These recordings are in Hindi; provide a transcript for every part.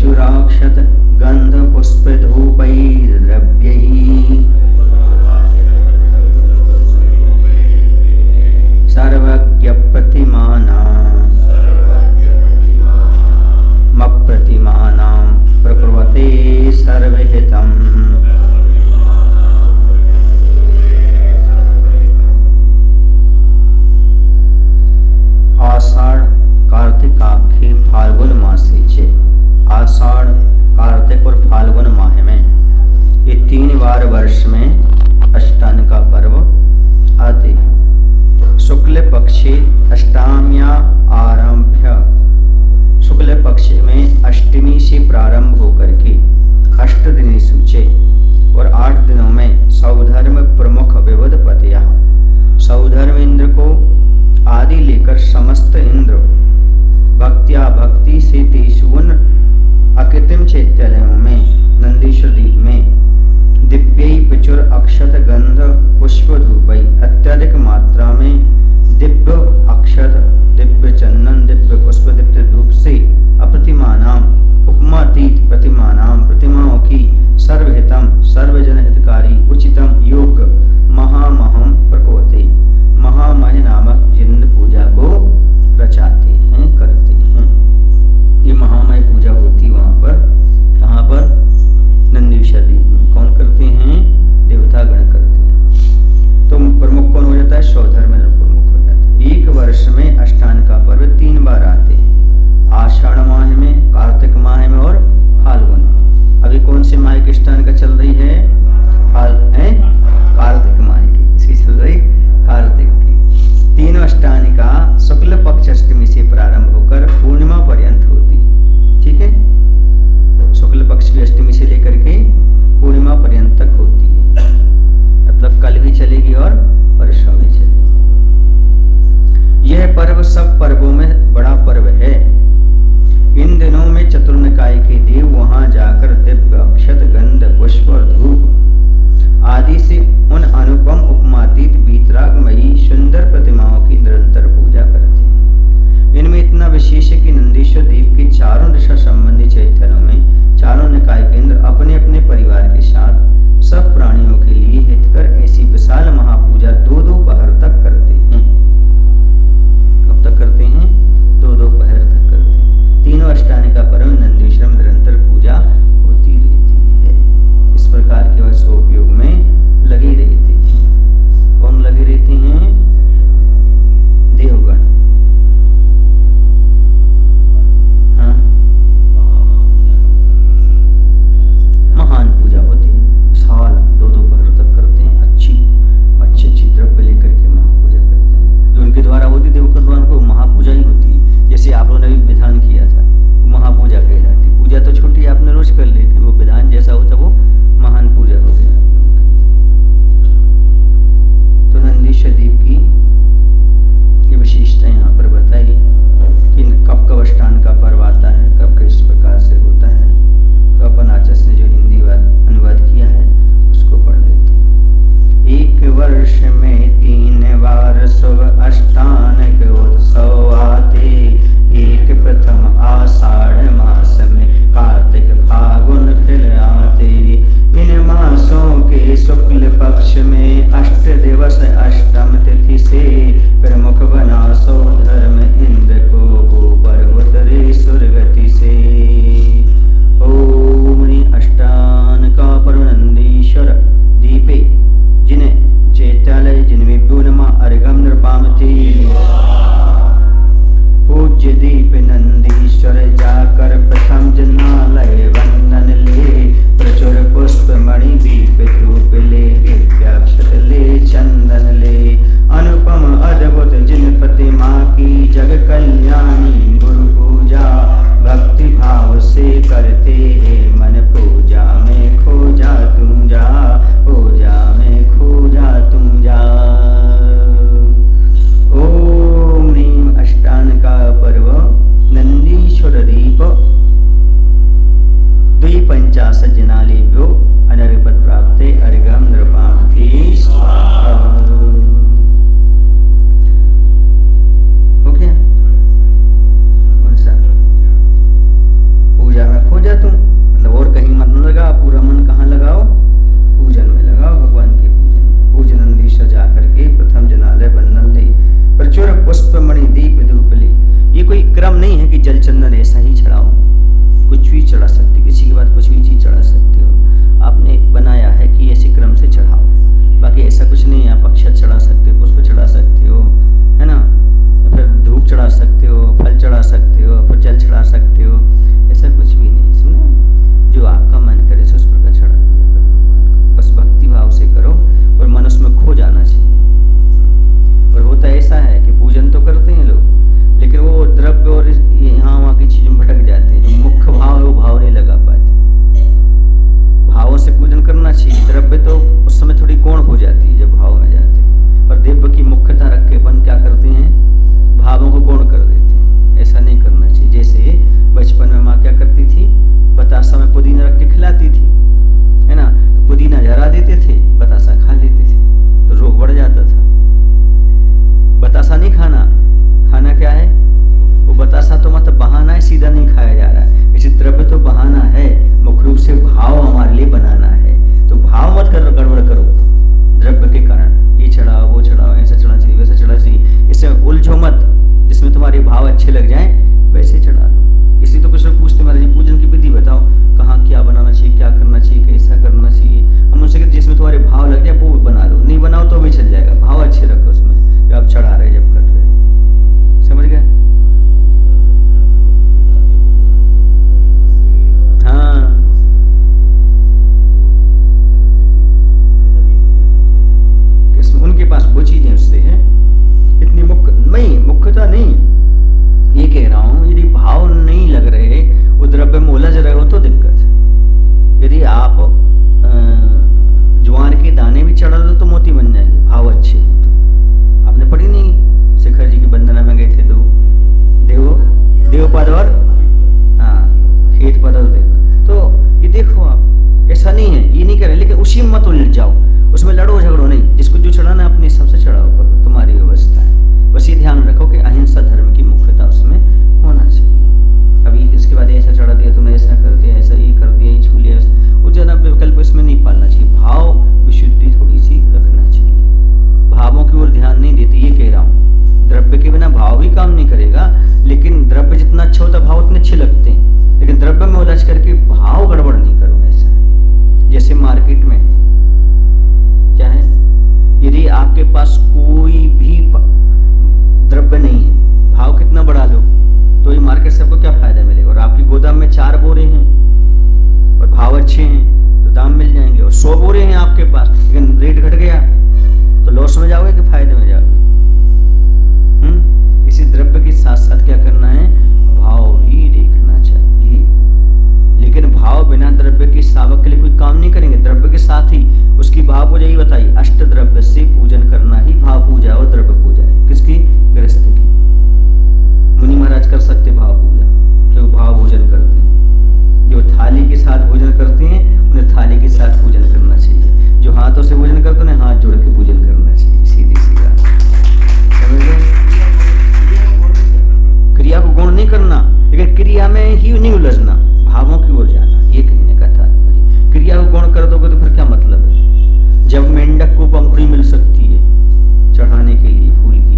प्रचुराक्षत गंध पुष्प धूपैर्द्रव्यैः सर्वज्ञ प्रतिमानां प्रकुर्वते सर्वहितम्। आषाढ़ कार्तिक आखे फाल्गुन मासे चे। आषाढ़ कार्तिक और फाल्गुन माह में ये 3 बार वर्ष में अष्टान का पर्व आते हैं। शुक्ल पक्षे अष्टाम्या आरभ्य, शुक्ल पक्ष में अष्टमी से प्रारंभ होकर के 8 दिन सूचे और 8 दिनों में सौधर्म प्रमुख विविध पतिया। सौधर्म इंद्र को आदि लेकर समस्त इंद्र भक्त्या भक्ति से 23 अकृत्रिम चैत्यालयों में नंदीश्वर द्वीप में दिव्य प्रचुर अक्षत गंध पुष्प धूपई अत्यधिक मात्रा में दिव्य अक्षत दिव्य चंदन दिव्य पुष्प दिव्य धूप से अप्रतिमानाम उपमातीत प्रतिमानाम प्रतिमाओं की सर्वहितम सर्वजन हितकारी उचितम योग महामहम प्रकोते महामह नामक जिन पूजा को रचाते हैं करते हैं। ये महामय पूजा होती वहां पर, कहाँ पर? नंदीश्वर द्वीप में। कौन करते हैं? देवतागण करते हैं। तो प्रमुख कौन हो जाता है? सौधर्म प्रमुख हो जाता है। एक वर्ष में अष्टान का पर्व 3 बार आते हैं, आषाढ़ माह में, कार्तिक माह में और फाल्गुन। अभी कौन से माह के अष्टान का चल रही है? कार्तिक माह की, इसकी चल रही कार्तिक की। 3 अष्टानिका शुक्ल पक्ष अष्टमी से प्रारंभ होकर पूर्णिमा पर्यंत होती। ठीक है, शुक्ल पक्ष की अष्टमी से लेकर के पूर्णिमा पर्यंत तक होती है। मतलब कल भी चलेगी और परसों भी चलेगी। यह पर्व सब पर्वों में बड़ा पर्व है। इन दिनों में चतुर्निकाय के देव वहां जाकर दिव्य अक्षत गंध पुष्प और धूप आदि से उन अनुपम उपमातीत वीतरागमयी सुंदर प्रतिमाओं की निरंतर पूजा करते हैं। इनमें इतना विशेष है कि नंदीश्वर द्वीप के चारों दिशा संबंधी चैत्यालयों में चारों निकाय केंद्र अपने अपने परिवार के साथ सब प्राणियों के लिए हितकर ऐसी विशाल महापूजा 2-2 पहर तक करते हैं। कब तक करते हैं? 2-2 पहर तक करते हैं। तीनों अष्टानी का पर्व नंदीश्वर में निरंतर पूजा होती रहती है। इस प्रकार के वह उपयोग में लगे रहते हैं। कौन लगे रहते हैं? देवगण। हाँ, महान पूजा होती है। साल 2-2 पहर तक करते हैं। अच्छी द्रव्य लेकर के महापूजा करते हैं। जो उनके द्वारा होती देवगण द्वारा को महापूजा ही होती है। जैसे आप लोगों ने भी विधान किया था, महापूजा कहलाती। पूजा तो छोटी आपने रोज कर ली, लेकिन वो विधान जैसा होता वो महान पूजा हो गया। तो नंदीश्वर द्वीप की ये विशेषता यहाँ पर बताई कि कब कब अष्टान का पर्व आता है, कब किस प्रकार से होता है। तो अपन आचार्य ने जो हिंदी अनुवाद किया है उसको पढ़ लेते हैं। एक वर्ष में 3 बार शुभ अष्टान के उत्सव आते। एक प्रथम आषाढ़ मास में, कार्तिक फागुन फिर आते। इन मासों के शुक्ल पक्ष में 8 दिवस अष्टम तिथि से प्रमुख बना सौधर्म इंद्र को ऊपर उतरे सुरगति से। ओम अष्टान का पर्व नंदीश्वर दीपे जिन्हें चैत्यालय जिनमें पूर्णिमा अर्घम नृपाम थी। पूज्य दीप नंदीश्वर जाकर प्रथम जनालय वंदन ले। प्रचुर पुष्प मणि दीप धूप ले, दिव्याक्षत ले चंदन ले। अनुपम अद्भुत जिन प्रतिमा की जग कल्याणी गुरु पूजा भक्ति भाव से करते हैं। मन पूजा में खो जा तुम जा, पूजा में खो जा तुम जा। ओम ह्रीम अष्टान का पर्व नंदीश्वर दीप 250 जनालेभ्यो अनर्पद प्राप्ते अर्घम नृपाम थी स्वाहा। हो गया? कौन सा? पूजा में खो जा तुम जल चंदन ऐसा ही चढ़ाओ, कुछ भी चढ़ा सकते, किसी के बाद कुछ भी चीज़ चढ़ा सकते हो। आपने बनाया है कि ऐसे क्रम से चढ़ाओ, बाकी ऐसा कुछ नहीं है। आप अक्षत चढ़ा सकते हो, पुष्प चढ़ा सकते हो, है ना, फिर धूप चढ़ा सकते हो, फल चढ़ा सकते हो, फिर जल चढ़ा सकते हो, ऐसा कुछ भी नहीं। सुना, जो आपका मन करे उस प्रकार चढ़ा दिया करो भगवान को। बस भक्ति भाव से करो और मन उसमें खो जाना चाहिए। और होता ऐसा है कि पूजन तो करते हैं लोग, लेकिन वो द्रव्य और यहाँ वहाँ की चीजों में भटक जाते हैं। जो मुख्य भाव है वो भाव नहीं लगा पाते। भावों से पूजन करना चाहिए। द्रव्य तो उस समय थोड़ी गौण हो जाती है जब भाव में जाते हैं, पर दिव्य की मुख्यता रख के अपन क्या करते हैं, भावों को गौण कर देते हैं। ऐसा नहीं करना चाहिए। जैसे बचपन में माँ क्या करती थी, बतासा में पुदीना रख के खिलाती थी, है ना, तो पुदीना जरा देते थे, बतासा खा लेते थे, तो रोग बढ़ जाता था। बतासा नहीं खाना, खाना क्या है, वो बतासा तो मतलब बहाना है, सीधा नहीं खाया जा रहा है। इसी द्रव्य तो बहाना है, मुख्य रूप से भाव हमारे लिए बनाना है। तो भाव मत करो, गड़बड़ करो द्रव्य के कारण। ये चढ़ाओ, वो चढ़ाओ, ऐसा चढ़ा चाहिए, वैसा चढ़ा चाहिए, इससे उलझो मत। जिसमें तुम्हारे भाव अच्छे लग जाएं वैसे चढ़ा लो। इसलिए तो कुछ लोग पूछते महाराज जी पूजन की विधि बताओ, कहाँ क्या बनाना चाहिए, क्या करना चाहिए, कैसा करना चाहिए। हम उनसे कहते जिसमें तुम्हारे भाव लग जाए वो बना लो, नहीं बनाओ तो भी चल जाएगा। भाव अच्छे रखो उसमें जो आप चढ़ा रहे जब कर रहे हो। समझ गए? हाँ, उनके पास वो चीजें उससे है, इतनी मुख्यता नहीं। ये कह रहा हूं, यदि भाव नहीं लग रहे, वो द्रव्य में उलझ रहे हो तो दिक्कत है। यदि आप ज्वार के दाने भी चढ़ा दो तो मोती बन जाएंगे, भाव अच्छे हो तो। आपने पढ़ी नहीं, शेखर जी की वंदना में गए थे, दो देव पद और खेत पद और देव। तो ये देखो, आप ऐसा नहीं है, ये नहीं कह रहे, लेकिन उसी में मत उलझ जाओ, उसमें लड़ो झगड़ो नहीं। जिसको जो चढ़ाना है अपने हिसाब से चढ़ाओ, करो, तुम्हारी व्यवस्था है। बस ये ध्यान रखो कि अहिंसा धर्म की मुख्यता उसमें होना चाहिए। अभी इसके बाद ऐसा चढ़ा दिया, तुमने ऐसा कर दिया, ऐसा ये कर दिया, ये छू लिया, वो जना विकल्प इसमें नहीं पालना चाहिए। भाव विशुद्धि थोड़ी सी रखना चाहिए। भावों की ओर ध्यान नहीं देती, ये कह रहा हूँ। द्रव्य के बिना भाव भी काम नहीं करेगा, लेकिन द्रव्य जितना अच्छा होता भाव उतने अच्छे लगते हैं। लेकिन द्रव्य में उलझ करके भाव गड़बड़ नहीं करो। ऐसा है जैसे मार्केट में क्या है, यदि आपके पास कोई भी द्रव्य नहीं है, भाव कितना बढ़ा लो तो ये मार्केट से आपको क्या फायदा मिलेगा। और आपकी गोदाम में 4 बोरे हैं और भाव अच्छे हैं तो दाम मिल जाएंगे। और 100 बोरे हैं आपके पास, लेकिन रेट घट गया तो लॉस में जाओगे कि फायदे में जाओगे। इसी द्रव्य के साथ साथ क्या करना है, भाव भी देखना चाहिए। लेकिन भाव बिना द्रव्य के सावक के लिए कोई काम नहीं करेंगे। द्रव्य के साथ ही उसकी भाव पूजा ही बताइए। अष्ट द्रव्य से पूजन करना ही भाव पूजा और द्रव्य पूजा है। किसकी? गृहस्थ की। मुनि महाराज कर सकते भाव पूजा, क्यों? भाव भोजन करते हैं। जो थाली के साथ भोजन करते हैं उन्हें थाली के साथ पूजन करना चाहिए। जो हाथों से भोजन करते हैं उन्हें हाथ जोड़ के पूजन करना चाहिए। सीधी सी बात, समझ गए? क्रिया को गौण नहीं करना, लेकिन क्रिया में ही नहीं उलझना, भावों की ओर जाना, ये कहने का तात्पर्य। क्रिया को गौण कर दोगे तो फिर क्या मतलब है? जब मेंढक को पंखुड़ी मिल सकती है चढ़ाने के लिए फूल की,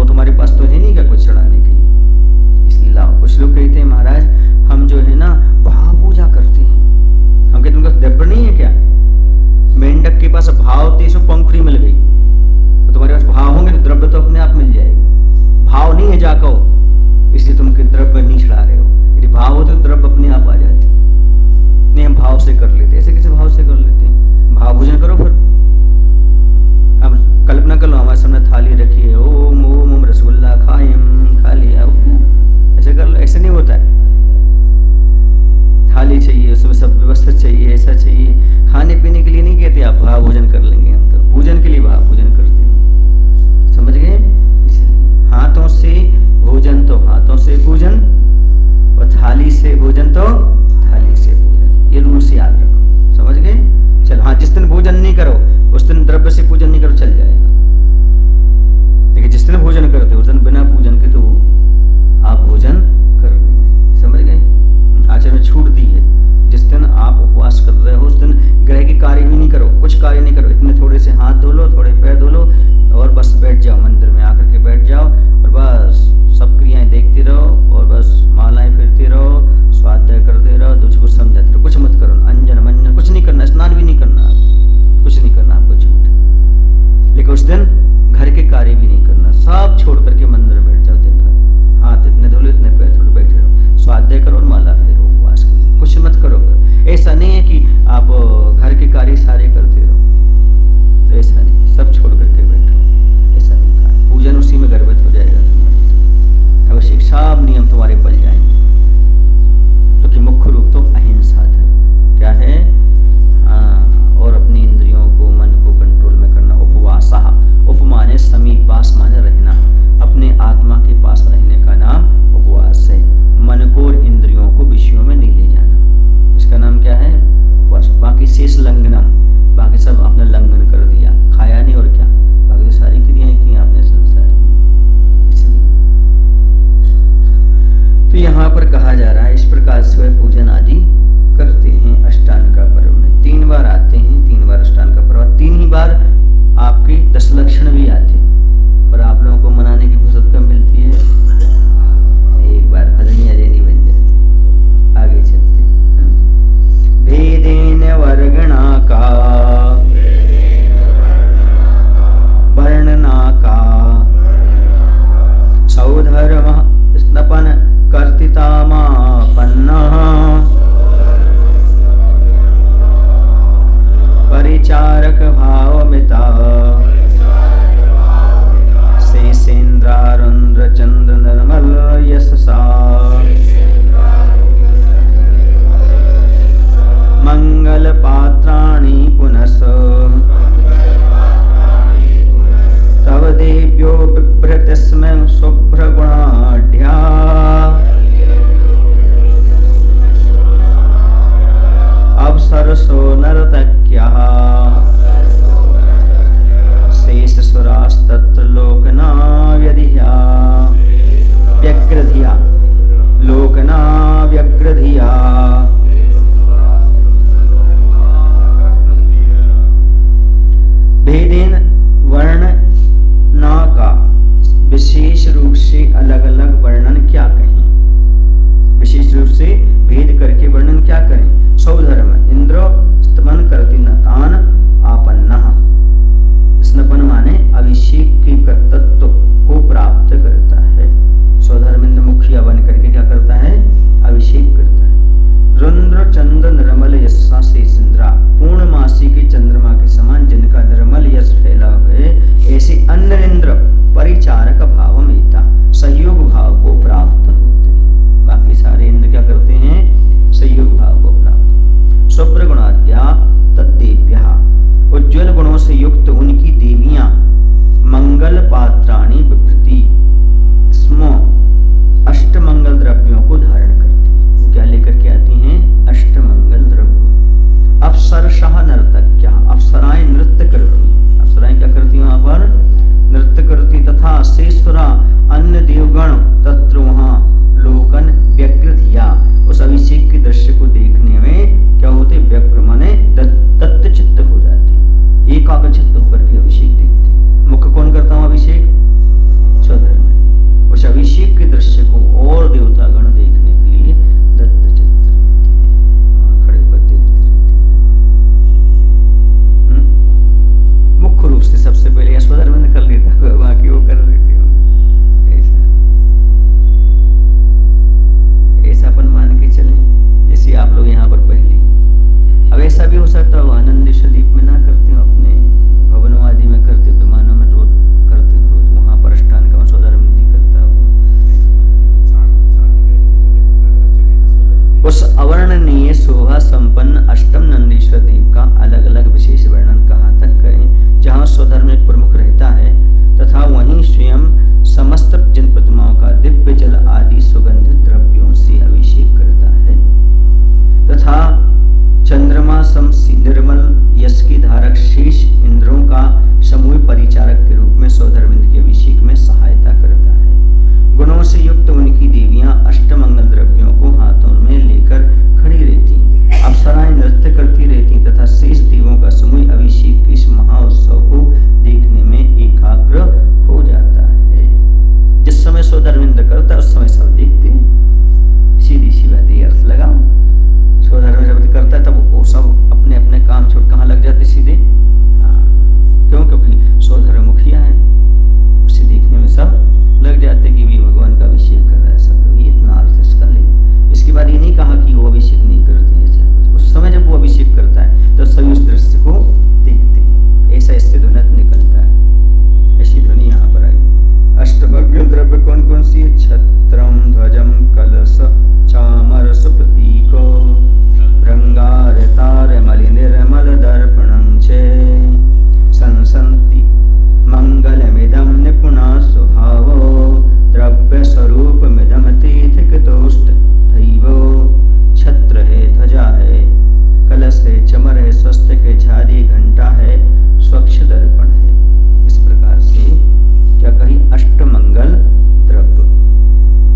तुम्हारे पास तो है नहीं क्या कुछ चढ़ाने के लिए, इसलिए लाओ। कुछ लोग कहते हैं महाराज हम जो है ना भाव पूजा करते हैं। हम कहते हैं उनका द्रव्य नहीं है क्या? मेंढक के पास भाव थे, सो पंखुड़ी मिल गई, तो तुम्हारे पास भाव होंगे तो द्रव्य तो अपने आप मिल जाएगी। भाव नहीं है जाको, इसलिए तुम द्रव्य नहीं चढ़ा रहे हो। यदि भाव होते तो द्रव्य अपने आप आ जाते। नहीं, हम भाव से कर लेते। ऐसे कैसे भाव से कर लेते हैं? भाव भोजन करो। फिर अब कल्पना कर लो, हमारे सामने थाली रखी है, ओम ओम ओम रसगुल्ला खाएं, खा लिया, ऐसे कर लो। ऐसे नहीं होता है। थाली चाहिए, उसमें सब व्यवस्था चाहिए, ऐसा चाहिए। खाने पीने के लिए नहीं कहते आप भाव भोजन कर लेंगे, हम तो पूजन के लिए भाव भोजन करते हो। समझ गए? इसलिए हाथों से भोजन तो हाथों से पूजन, और थाली से भोजन तो थाली से पूजन। ये रूल से याद रखो। समझ गए? चल, हाँ, जिस दिन भोजन नहीं करो उस दिन द्रव्य से पूजन नहीं करो, चल जाएगा। लेकिन जिस दिन भोजन करते हो उस दिन बिना पूजन के तो आप भोजन कर नहीं। समझ गए? आचार्य में छूट दी है, जिस दिन आप उपवास कर रहे हो उस दिन ग्रह की कार्य भी नहीं करो, कुछ कार्य नहीं करो, इतने थोड़े से हाथ धो लो, थोड़े पैर धो लो और बस बैठ जाओ, मंदिर में आकर के बैठ जाओ और बस सब क्रियाएं देखते रहो और बस मालाएं फिरते रहो, स्वाध्याय करते रहो, दूसरे को समझाते रहो, कुछ मत करो, अंजन मंजन कुछ नहीं करना, स्नान भी नहीं करना, कुछ नहीं करना आपको छूट। लेकिन उस दिन घर के कार्य भी नहीं करना, सब छोड़ करके मंदिर में बैठ जाओ, दिन भर हाथ इतने धो लो, इतने पैर धो लो, बैठे रहो, स्वाध्याय करो और माला फेरो, उपवास करो, कुछ मत करो। ऐसा नहीं है कि आप घर के कार्य सारे करते रहो, तो ऐसा नहीं, सब छोड़ करके बैठो, ऐसा नहीं कहा। पूजन उसी में गर्भित हो जाएगा तुम्हारे, अवश्य सब नियम तुम्हारे पल जाएंगे। क्योंकि मुख्य रूप तो अहिंसा धर्म क्या है, और अपनी इंद्रियों को, मन को कंट्रोल में करना। उपवास, उप माने समीप, वास माने रहना, अपने आत्मा के पास रहने का नाम उपवास है। मन को और इंद्रियों को विषयों में नहीं ले जाना, इसका नाम क्या है, उपवास। बाकी शेष लंघनम, बाकी सब आपने लंघन कर दिया, खाया नहीं और क्या, बाकी सारी क्रियाएं की आपने संसार में, इसलिए। तो यहाँ पर कहा जा रहा है इस प्रकार से वह पूजन आदि करते हैं अष्टांग का पर्व में। 3 बार आते हैं, 3 बार अष्टांग का पर्व, 3 ही बार आपके 10 लक्षण भी आते हैं, पर आप लोगों को मनाने की फुर्सत कब मिलती है, एक बार भजनिया जैनी बन जाती। आगे चलते भेदेन वर्गणा का वर्णना का सौधर्म स्नपन कर्तितामापन्नः परिचारक भावमिता शेषेन्द्रारुन्द्र चंद्र निर्मल यशसा मंगल पात्राणि पुनस तव देव्यो बिभ्रतिस्म शुभ्रगुणाढ्या अवसरसो नर्तक्यः शेषसुरास्तत्लोकनाव्यधिया व्यग्रधिया लोकनाव्यग्रधिया भेदेन वर्ण ना का विशेष रूप से अलग अलग वर्णन क्या कहें, विशेष रूप से भेद करके वर्णन क्या करें। सौधर्म इंद्र स्तमन करती नतान आपन्नः, स्नपन माने अभिषेक के कर्तृत्व को प्राप्त करता है। सौधर्म इंद्र मुखिया बन करके क्या करता है, अभिषेक करता है। रुद्र चंद्र निर्मल यशसा शेषेंद्रा, पूर्णमासी के चंद्रमा के समान जिनका निर्मल यश फैला हुए, ऐसे अन्य इंद्र परिचारक भाव मेता, सहयोग भाव को प्राप्त होते हैं। बाकी सारे इंद्र क्या करते हैं, सहयोग भाव को प्राप्त। शुभ्र गुणाद्या तद्देव्या, उज्ज्वल गुणों से युक्त उनकी देवियां मंगल पात्राणि बिभ्रति स्म अष्टमंगल द्रव्यों को धारण करती। वो क्या लेकर के आती हैं, अष्टमंगल द्रव्य। अप्सरशः नर्तक्या, अप्सराएं नृत्य करती हैं। अप्सराएं क्या करती हैं, वहां पर नृत्य करती। तथा शेषुरा अन्य देवगण तत्र वहां लोकन व्यग्रधिया, उस अभिषेक के दृश्य को देखने में क्या होते, व्यग्र माने दत्त चित्त हो जाते, एकाग्रचित्त होकर के अभिषेक देखते। मुख्य कौन करता हूं अभिषेक, स्वधर्म। उस अभिषेक के दृश्य को और देवतागण देखने के लिए दत्त चित्त रहते हैं, खड़े होकर देखते रहते हैं। मुख्य रूप से सबसे पहले स्वधर्म कर लेता है, बाकी वो कर लेते होंगे। ऐसा अपन मान के चलें जैसे आप लोग यहाँ पर पहली। अब ऐसा भी हो सकता हो आनंद शदीप में ना करते हो, अपने भवनों आदि में करते हो, विमानों में रोज करते हो, रोज वहां पर अष्टांग का स्वधर्म नहीं करता हो। उस अवर्णनीय शोभा संपन्न अष्टम नंदीश्वर देव का अलग अलग विशेष वर्णन कहाँ तक करें, जहाँ स्वधर्म एक प्रमुख रहता है तथा वहीं स्वयं समस्त जिन प्रतिमाओं का दिव्य जल आदि सुगंधित द्रव्यों से अभिषेक करता है, तथा चंद्रमा सम निर्मल यश की धारक शेष इंद्रों का समूह परिचारक के रूप में स्वधर्म के अभिषेक में सहायता करता है। गुणों से युक्त उनकी देवियां अष्टमंगल द्रव्यों को हाथों में लेकर खड़ी रहती हैं, अप्सराएं नृत्य करती रहती तथा शेष देवों है, झारी घंटा है, स्वच्छ दर्पण है। इस प्रकार से क्या कहीं अष्टमंगल द्रव्य,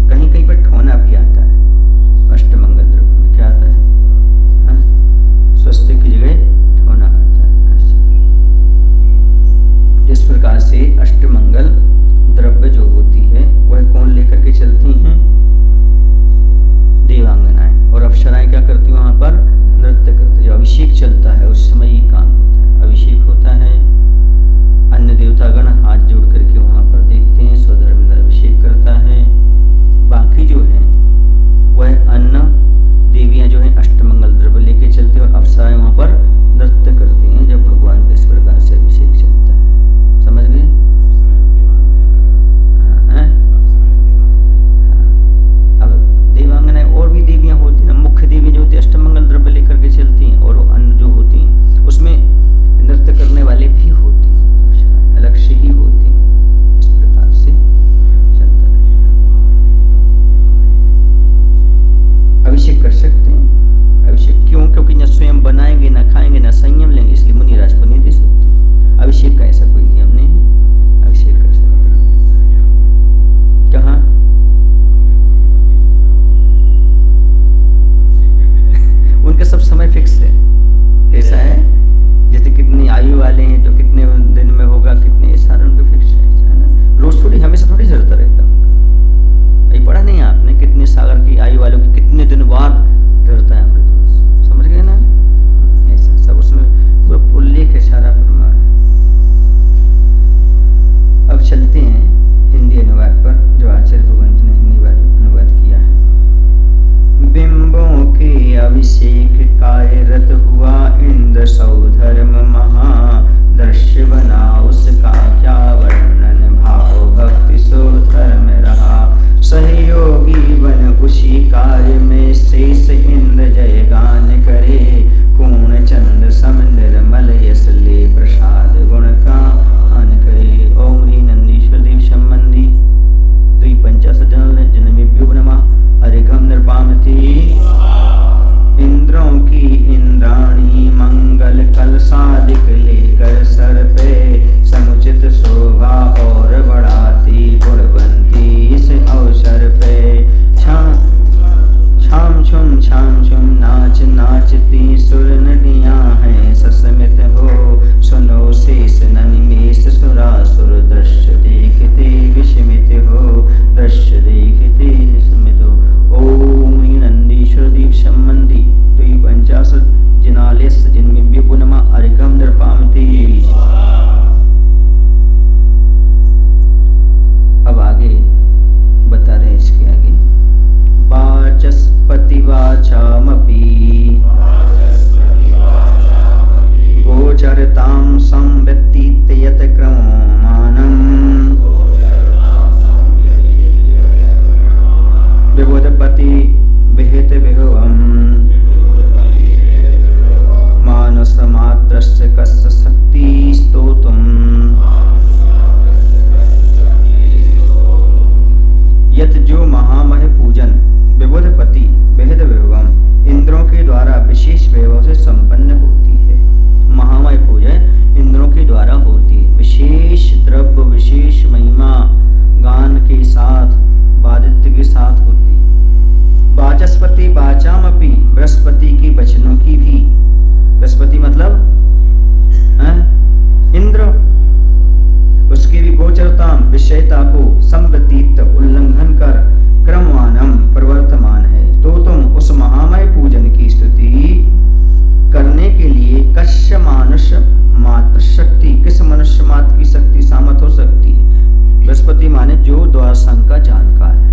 कहीं कहीं पर ठोना भी आता है। अष्टमंगल द्रव्य में क्या आता है? स्वस्तिक की जगह ठोना आता है। इस प्रकार से अष्टमंगल द्रव्य जो होती है वह कौन लेकर के चलती हैं? देवांगनाएं। और अप्सराएं क्या करती हैं? वहां पर नृत्य करते। जो अभिषेक चलता है उस समय ये काम होता है। अभिषेक होता है, अन्य देवतागण हाथ जोड़ करके वहां पर देखते हैं, स्वधर्मेंद्र अभिषेक करता है। बाकी जो है वह अन्य देवियां जो है अष्टमंगल द्रव्य लेके चलते हैं और अप्सराएं वहां पर नृत्य करती हैं जब भगवान का इस प्रकार से अभिषेक चलता है। समझ गए? अब देवांगनाएं और भी देवियां होती हैं। मुख्य देवी जो होती है अष्टमंगल द्रव्य लेकर के चलती हैं और अन्य जो होती हैं उसमें नृत्य करने वाले भी होती हैं, अलग से ही होती हैं। इस प्रकार से चलता है। अभिषेक कर सकते हैं। अभिषेक क्यों? क्योंकि न स्वयं बनाएंगे, न खाएंगे, न संयम लेंगे, इसलिए मुनिराज को नहीं दे सकते। अभिषेक का ऐसा कोई नियम नहीं है, अभिषेक कर सकते हैं। कहाँ? उनका सब समय फिक्स है। ऐसा है जैसे कितनी आयु वाले हैं तो कितने दिन में होगा, कितने, सारा उनका फिक्स है ना। रोज थोड़ी, हमेशा थोड़ी चलता रहता उनका। ये पढ़ा नहीं आपने? कितने सागर की आयु वालों की कितने दिन बाद डरता है अमृत। समझ गए ना? ऐसा सब उसमें पूरा उल्लेख है, सारा प्रमाण है। अब चलते हैं हिंदी अनुवाद पर, जो आचार्य भगवंत ने हिंदी अनुवाद किया है। बिंबों के अभिषेक कार्यरत हुआ इंद्र सौधर्म महादृश्य बना, उसका क्या वर्णन, भाव भक्ति सोधर्म रहा। सहयोगी बन उसी कार्य में शेष इंद्र जय गान करे, पूर्ण चंद सम निर्मल यश ले प्रसाद गुण का आन करे। ओम ह्री नंदीश्वर देव संबंधी द्विपंचाशत जनमेभ्यो नमः। अरिघम नृपामति इंद्रों की इंद्राणी मंगल कलशादिक लेकर सर पे, समुचित शोभा और बढ़ाती गुणवंती इस अवसर पे। छाम छुम नाच नाचती सुर नदियां हैं, ससमित हो सुनो शेष ननिमेष सुरासुर, दृश्य देखते विस्मित हो, दृश्य देखते विस्मित हो। ओम नंदीश्वर दीप संबंधी द्विपंचाशत जिनालेश जिनमें पुनमा अरिगम नृपामति। अब आगे बता रहे हैं, इसके आगे वाचस्पति वाचामपि गोचरतां संवित्तीत यत क्रममानं, विबुधपति विहित विभवम्, मानस मात्रस्य कस्य शक्ति स्तोतुम्। यत जो महामह पूजन विबुधपति विहित विभवम इंद्रों के द्वारा विशेष वैभव से संपन्न होती है। महामय पूजन इंद्रों के द्वारा होती है, विशेष द्रव्य विशेष महिमा गान के साथ वादित्य के साथ होती है। वाचस्पति वाचामपि बृहस्पति की वचनों की भी, बृहस्पति मतलब इंद्र, उसकी भी गोचरता विषयता को संवृतीत उल्लंघन कर क्रमवानम प्रवर्तमान है। तो तुम उस महामय पूजन की स्तुति करने के लिए कस्य मनुष्य मात्र शक्ति, किस मनुष्य मात्र की शक्ति सामर्थ हो सकती है? बृहस्पति माने जो द्वारसंग का जानकार है,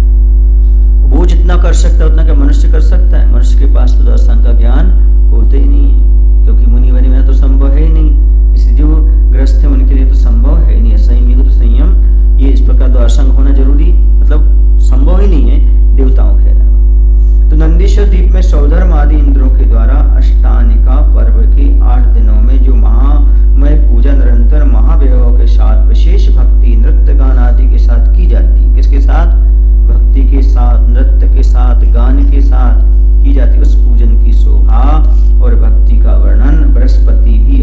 वो जितना कर सकता है उतना क्या मनुष्य कर सकता है? मनुष्य के पास तो द्वारसंग का ज्ञान होते ही नहीं है, क्योंकि मुनि बने में तो संभव है ही नहीं। इसलिए जो ग्रस्त है उनके लिए तो संभव है नहीं। संयमी संयम ये इस प्रकार द्वारसंग होना जरूरी, मतलब संभव ही नहीं है देवताओं के अलावा। तो नंदीश्वर द्वीप में सौधर्म आदि इंद्रों के द्वारा अष्टानिका पर्व के 8 दिनों में जो महामय पूजा निरंतर महावैभव के साथ विशेष भक्ति नृत्य गान आदि के साथ की जाती है। किसके साथ? भक्ति के साथ, नृत्य के साथ, गान के साथ की जाती है। उस पूजन की शोभा और भक्ति का वर्णन बृहस्पति भी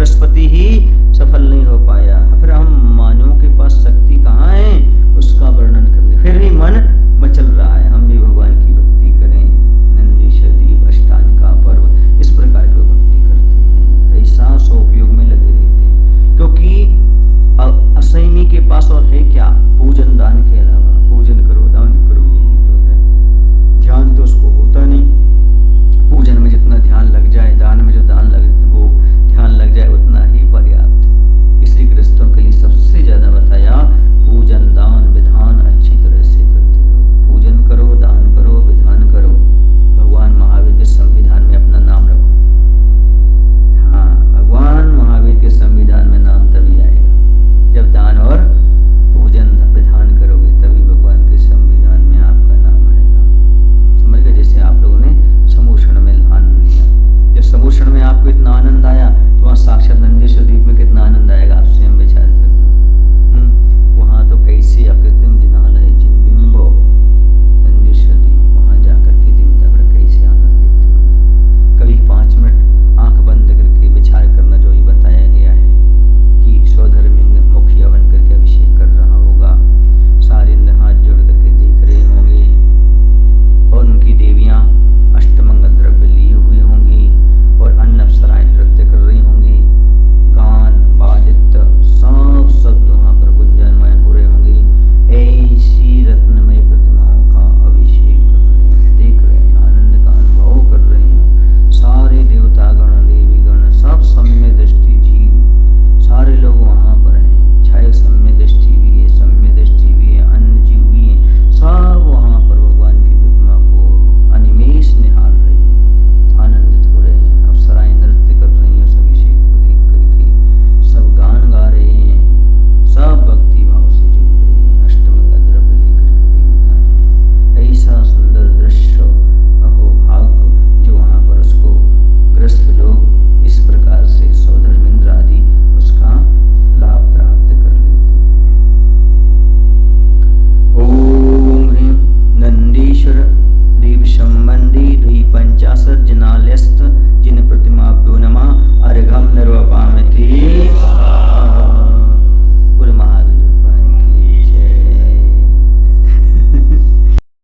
बृहस्पति ही सफल नहीं